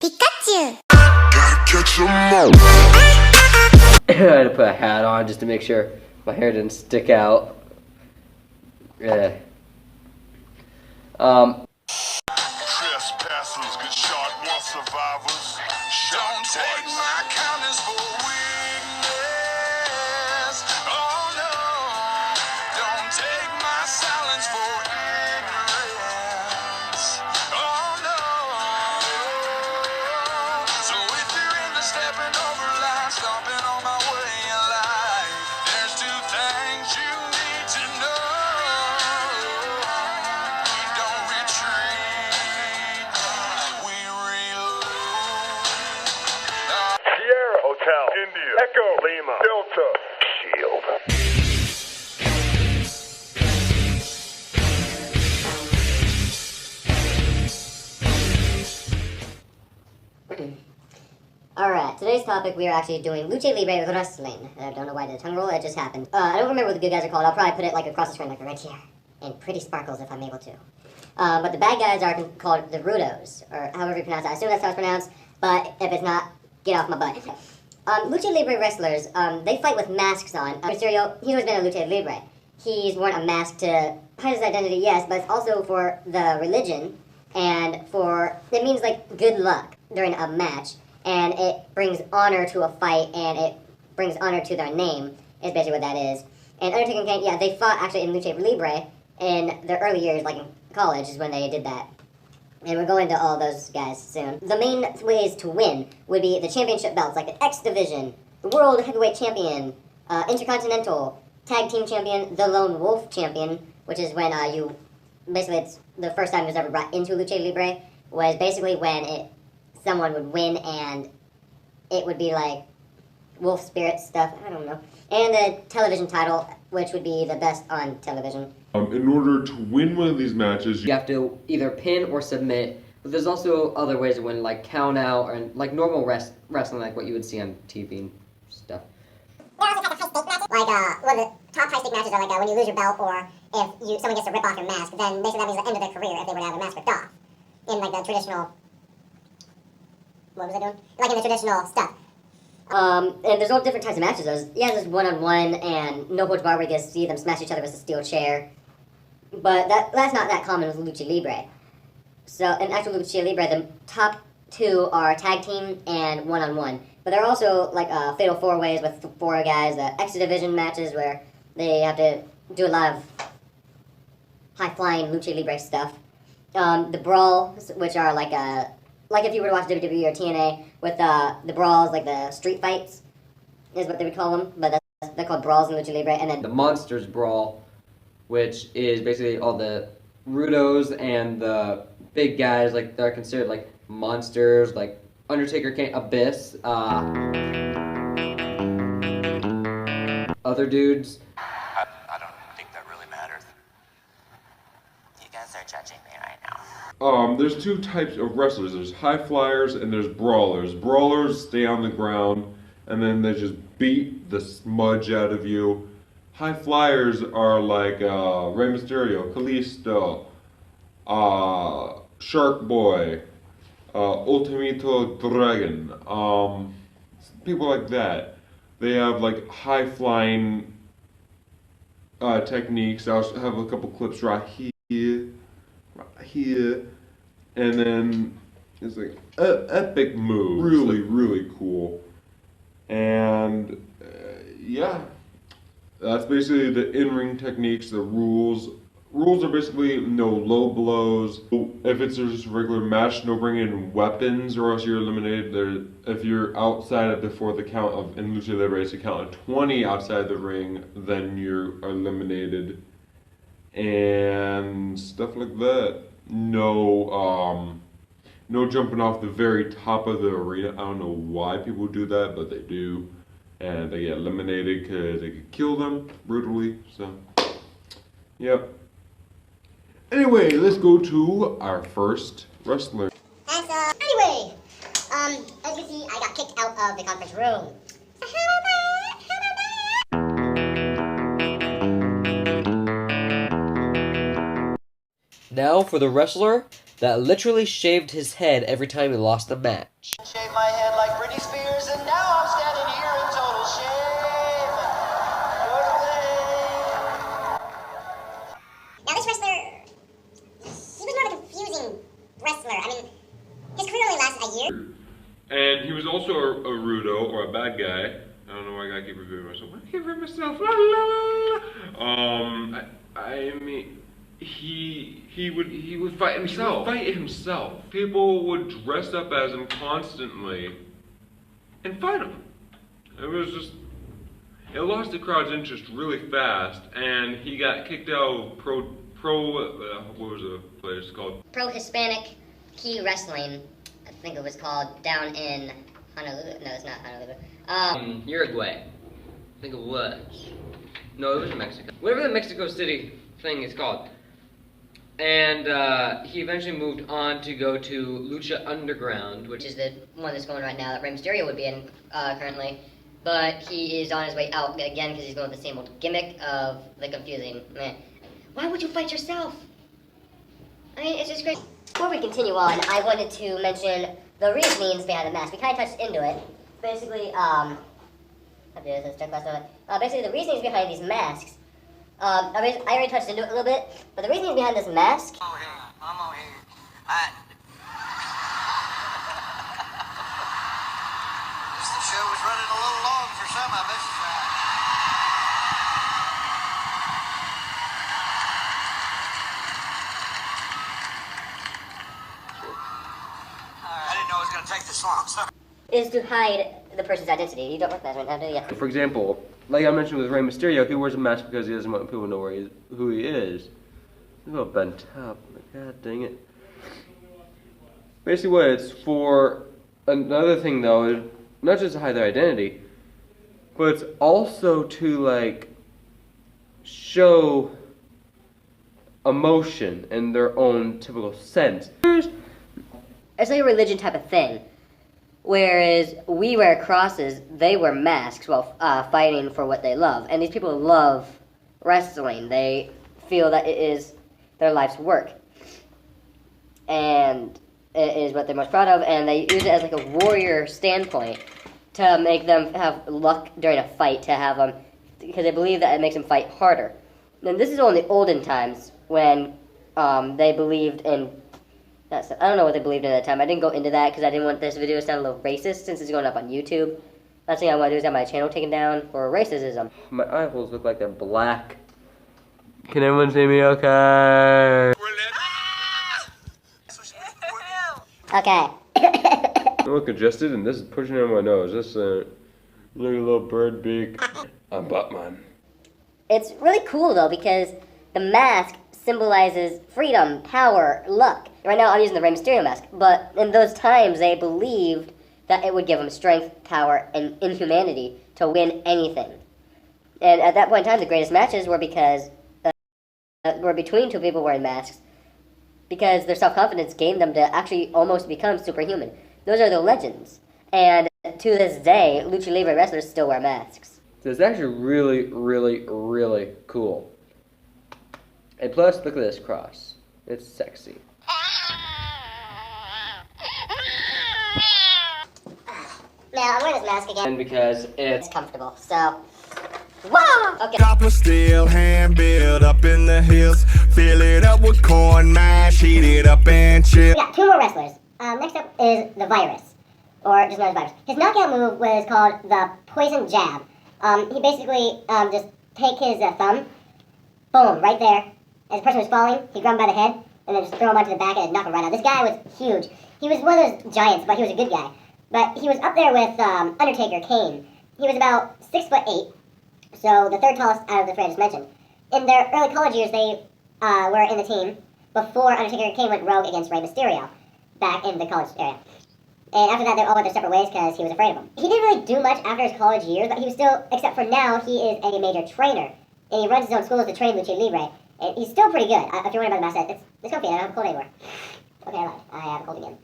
Pikachu! Gotta catch 'em all. I had to put a hat on just to make sure my hair didn't stick out. Yeah. Trespassers get shot, more survivors. Don't take my kindness for weakness. Oh no. Don't take my silence for ignorance. Oh no. So if you're into stepping over line, stomping on my way in life, there's two things you need to know. We don't retreat, we reload. Sierra Hotel, India, Echo, Lima, Delta, Shield. Alright, today's topic we are actually doing Lucha Libre wrestling. I don't know why I did a tongue roll, it just happened. I don't remember what the good guys are called. I'll probably put it like across the screen, like right here. And pretty sparkles if I'm able to. But the bad guys are called the Rudos, or however you pronounce it. I assume that's how it's pronounced, but if it's not, get off my butt. Lucha Libre wrestlers, they fight with masks on. Mysterio, he's always been a Lucha Libre. He's worn a mask to hide his identity, yes, but it's also for the religion, and it means like good luck during a match. And it brings honor to a fight, and it brings honor to their name, is basically what that is. And Undertaker and Kane, yeah, they fought actually in Lucha Libre in their early years, like in college is when they did that. And we're going to all those guys soon. The main ways to win would be the championship belts, like the X Division, the World Heavyweight Champion, Intercontinental, Tag Team Champion, the Lone Wolf Champion, which is when basically it's the first time it was ever brought into Lucha Libre, was basically when someone would win and it would be like wolf spirit stuff, I don't know. And the television title, which would be the best on television. In order to win one of these matches, You have to either pin or submit, but there's also other ways to win, like count out or like normal wrestling, like what you would see on TV and stuff. There are also types of high-stake matches. Like, one of the top high-stake matches are like when you lose your belt, or if someone gets to rip off your mask, then basically that means the end of their career if they were to have their mask ripped off. In like the traditional... What was I doing? Like in the traditional stuff. And there's all different types of matches. There's one-on-one and no holds barred where you get to see them smash each other with a steel chair. But that's not that common with Lucha Libre. So in actual Lucha Libre, the top two are tag team and one-on-one. But there are also like fatal four-ways with four guys, the X Division matches where they have to do a lot of high-flying Lucha Libre stuff. The brawls, which are like if you were to watch WWE or TNA, with the brawls, like the street fights, is what they would call them, but they're called brawls in Lucha Libre, and then The Monsters Brawl, which is basically all the Rudos and the big guys, like they're considered like monsters, like Undertaker, Kane, Abyss, other dudes. I don't think that really matters. You guys are judging me right now. there's two types of wrestlers. There's high flyers and there's brawlers. Brawlers stay on the ground and then they just beat the smudge out of you. High flyers are like Rey Mysterio, Kalisto, Shark Boy, Ultimito Dragon, people like that. They have like high flying techniques. I also have a couple clips right here, and then it's like epic moves. Really, really cool. And yeah, that's basically the in-ring techniques, the rules. Rules are basically no low blows. If it's just a regular match, no bringing in weapons or else you're eliminated. If you're outside of before the count of, in Lucha Libre, it's a count of 20 outside the ring, then you're eliminated. And stuff like that. No jumping off the very top of the arena. I don't know why people do that, but they do. And they get eliminated because they could kill them brutally, so, yep. Anyway, let's go to our first wrestler. And anyway, as you can see, I got kicked out of the conference room. So how about that? Now for the wrestler that literally shaved his head every time he lost a match. Shave my head like Britney Spears, and now I'm standing here in total shame. Now this wrestler, he was more of a confusing wrestler. I mean, his career only lasted a year. And he was also a rudo, or a bad guy. I don't know why I gotta keep reviewing myself. I keep reviewing myself. La, la, la. I mean, he would fight himself. People would dress up as him constantly and fight him. It was just, it lost the crowd's interest really fast, and he got kicked out of what was the place called? Pro Hispanic Key Wrestling, I think it was called, down in Honolulu. No, it's not Honolulu. Uruguay. I think it was. No, it was in Mexico. Whatever the Mexico City thing is called. And he eventually moved on to go to Lucha Underground, which is the one that's going right now that Rey Mysterio would be in currently. But he is on his way out again because he's going with the same old gimmick of the confusing man. Why would you fight yourself? I mean, it's just crazy. Before we continue on, I wanted to mention the reasonings behind the mask. We kind of touched into it. Basically, basically the reasonings behind these masks. I already touched into it a little bit, but the reasonings behind this mask. I'm over here. The show was running a little long for some of us. I didn't know it was going to take this long. Sorry. Is to hide the person's identity. You don't recognize right now, do you? For example, like I mentioned with Rey Mysterio, he wears a mask because he doesn't want people to know who he is. He's a little bent up. God dang it. Basically what it's for, another thing though, is not just to hide their identity, but it's also to like show emotion in their own typical sense. It's like a religion type of thing. Whereas we wear crosses, they wear masks while fighting for what they love. And these people love wrestling. They feel that it is their life's work. And it is what they're most proud of. And they use it as like a warrior standpoint to make them have luck during a fight, to have them, because they believe that it makes them fight harder. And this is only olden times when they believed in... I don't know what they believed in at the time. I didn't go into that because I didn't want this video to sound a little racist since it's going up on YouTube. Last thing I want to do is have my channel taken down for racism. My eye holes look like they're black. Can everyone see me okay? Okay. I'm a little congested and this is pushing on my nose. This look a little bird beak. I'm Batman. It's really cool though because the mask symbolizes freedom, power, luck. Right now I'm using the Rey Mysterio mask, but in those times they believed that it would give them strength, power, and inhumanity to win anything. And at that point in time, the greatest matches were because were between two people wearing masks, because their self-confidence gained them to actually almost become superhuman. Those are the legends. And to this day, Lucha Libre wrestlers still wear masks. So it's actually really, really, really cool. And plus, look at this cross. It's sexy. Now, I'm wearing this mask again. And because It's comfortable, so... Wow! Okay. Copper steel, hand built up in the hills. Fill it up with corn mash, heat it up and chill. We got two more wrestlers. Next up is the Virus, or just known as Virus. His knockout move was called the Poison Jab. He basically just take his thumb, boom, right there. As the person was falling, he'd grab him by the head, and then just throw him onto the back and knock him right out. This guy was huge. He was one of those giants, but he was a good guy. But he was up there with Undertaker, Kane. He was about 6'8", so the third tallest out of the three I just mentioned. In their early college years, they were in the team before Undertaker and Kane went rogue against Rey Mysterio back in the college area. And after that, they all went their separate ways because he was afraid of them. He didn't really do much after his college years, but he was still, except for now, he is a major trainer. And he runs his own schools to train Lucha Libre. And he's still pretty good. If you're worried about the mask, it's comfy. I don't have a cold anymore. Okay, I lied. I have a cold again.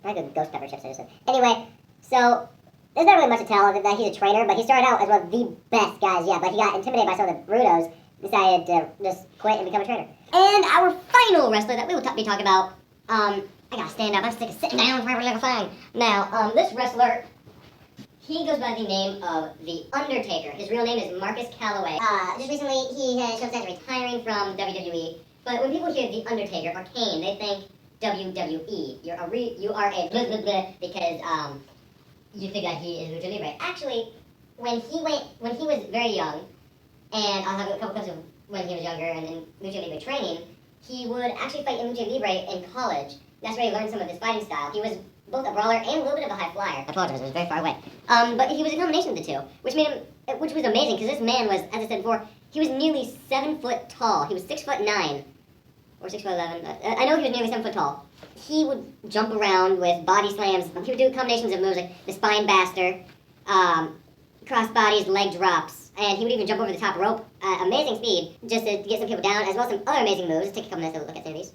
I had good ghost pepper chips, I just said. Anyway, so there's not really much to tell other than that he's a trainer, but he started out as one of the best guys yet. But he got intimidated by some of the Brutos, decided to just quit and become a trainer. And our final wrestler that we will be talking about I gotta stand up. I'm sick of sitting down forever like a thing. Now, this wrestler, he goes by the name of The Undertaker. His real name is Marcus Calloway. Just recently, he has shown signs of retiring from WWE. But when people hear The Undertaker or Kane, they think WWE. You are a blah blah blah because you think that he is Lucha Libre. Actually, when he was very young, and I'll have a couple clips of when he was younger and in Lucha Libre training, he would actually fight in Lucha Libre in college. That's where he learned some of his fighting style. He was both a brawler and a little bit of a high flyer. I apologize, it was very far away. But he was a combination of the two, which was amazing because this man was, as I said before, he was nearly 7 foot tall. He was 6'9", or 6'11". I know he was nearly 7 foot tall. He would jump around with body slams. He would do combinations of moves like the spine baster, cross bodies, leg drops, and he would even jump over the top rope at amazing speed just to get some people down, as well as some other amazing moves. Let's take a couple minutes to look at some of these.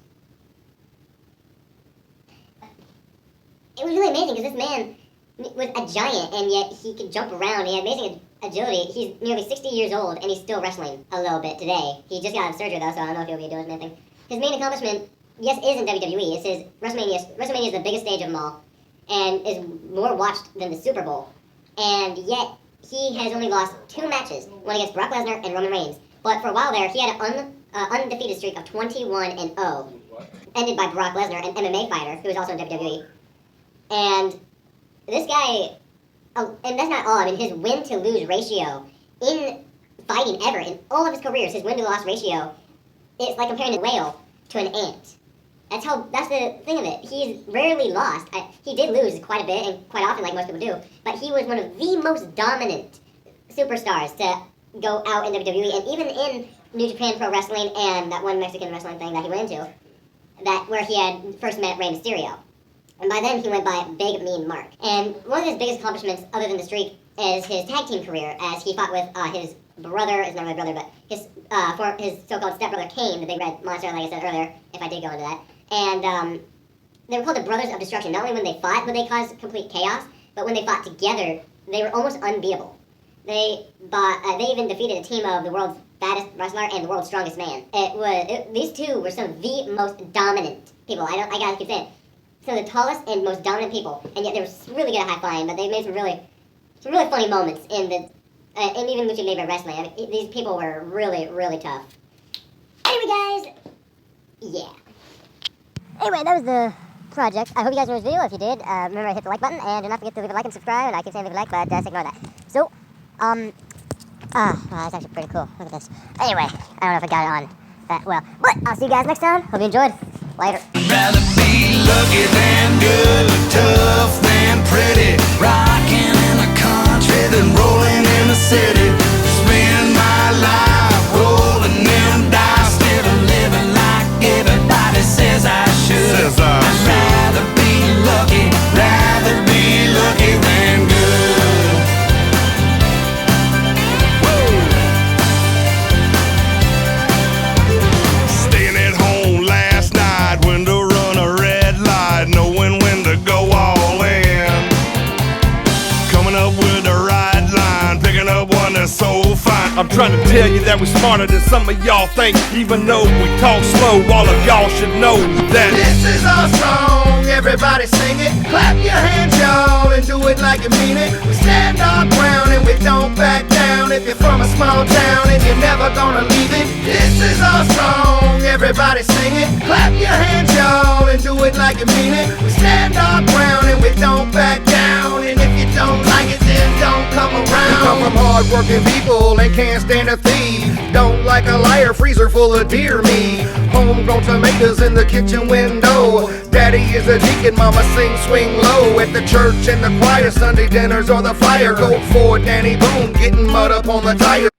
It was really amazing because this man was a giant, and yet he could jump around. He had amazing agility. He's nearly 60 years old, and he's still wrestling a little bit today. He just got out of surgery, though, so I don't know if he'll be doing anything. His main accomplishment, yes, is in WWE. It's his WrestleMania. WrestleMania is the biggest stage of them all, and is more watched than the Super Bowl. And yet, he has only lost 2 matches, one against Brock Lesnar and Roman Reigns. But for a while there, he had an undefeated streak of 21-0, ended by Brock Lesnar, an MMA fighter who was also in WWE. And this guy, and that's not all. I mean, his win-to-lose ratio in fighting ever, in all of his careers, his win-to-loss ratio, it's like comparing a whale to an ant. That's the thing of it. He's rarely lost. He did lose quite a bit and quite often, like most people do. But he was one of the most dominant superstars to go out in WWE, and even in New Japan Pro Wrestling and that one Mexican wrestling thing that he went into, where he had first met Rey Mysterio. And by then, he went by Big Mean Mark. And one of his biggest accomplishments, other than the streak, is his tag team career, as he fought with his brother, it's not really brother, but his so-called stepbrother Kane, the Big Red Monster, like I said earlier, if I did go into that. And they were called the Brothers of Destruction. Not only when they fought would they cause complete chaos, but when they fought together, they were almost unbeatable. They even defeated a team of the world's baddest wrestler and the world's strongest man. These two were some of the most dominant people. I gotta keep saying, some of the tallest and most dominant people, and yet they were really good at high flying. But they made some really funny moments in even Lucha Libre wrestling. I mean, these people were really, really tough. Anyway, guys, yeah. Anyway, that was the project. I hope you guys enjoyed this video. If you did, remember to hit the like button, and do not forget to leave a like and subscribe. And I keep saying leave a like, but just ignore that. So, that's actually pretty cool. Look at this. Anyway, I don't know if I got it on that well, but I'll see you guys next time. Hope you enjoyed. Later. Rather be lucky than good, tough than pretty, rocking in the country than rolling in the city. Spend my life rolling them dice instead of living like everybody says I should. I'd rather be lucky than good. Woo! Staying at home last night, window run a red light, knowing when to go all in. Coming up with the right line, picking up one that's so fine. I'm trying to tell you that we're smarter than some of y'all think. Even though we talk slow, all of y'all should know that this is our song. Everybody sing it, clap your hands, y'all, and do it like you mean it. We stand our ground and we don't back down. If you're from a small town and you're never gonna leave it, this is our song. Everybody sing it, clap your hands, y'all, and do it like you mean it. We stand our ground and we don't back down. And if you don't like it, then don't come around. We come from hard-working people and can't stand a thief. Don't like a liar, freezer full of deer meat. Homegrown tomatoes in the kitchen window. Daddy is a deacon, mama sing swing low. At the church and the choir, Sunday dinners or the flyer. Go for Danny Boone, getting mud up on the tires.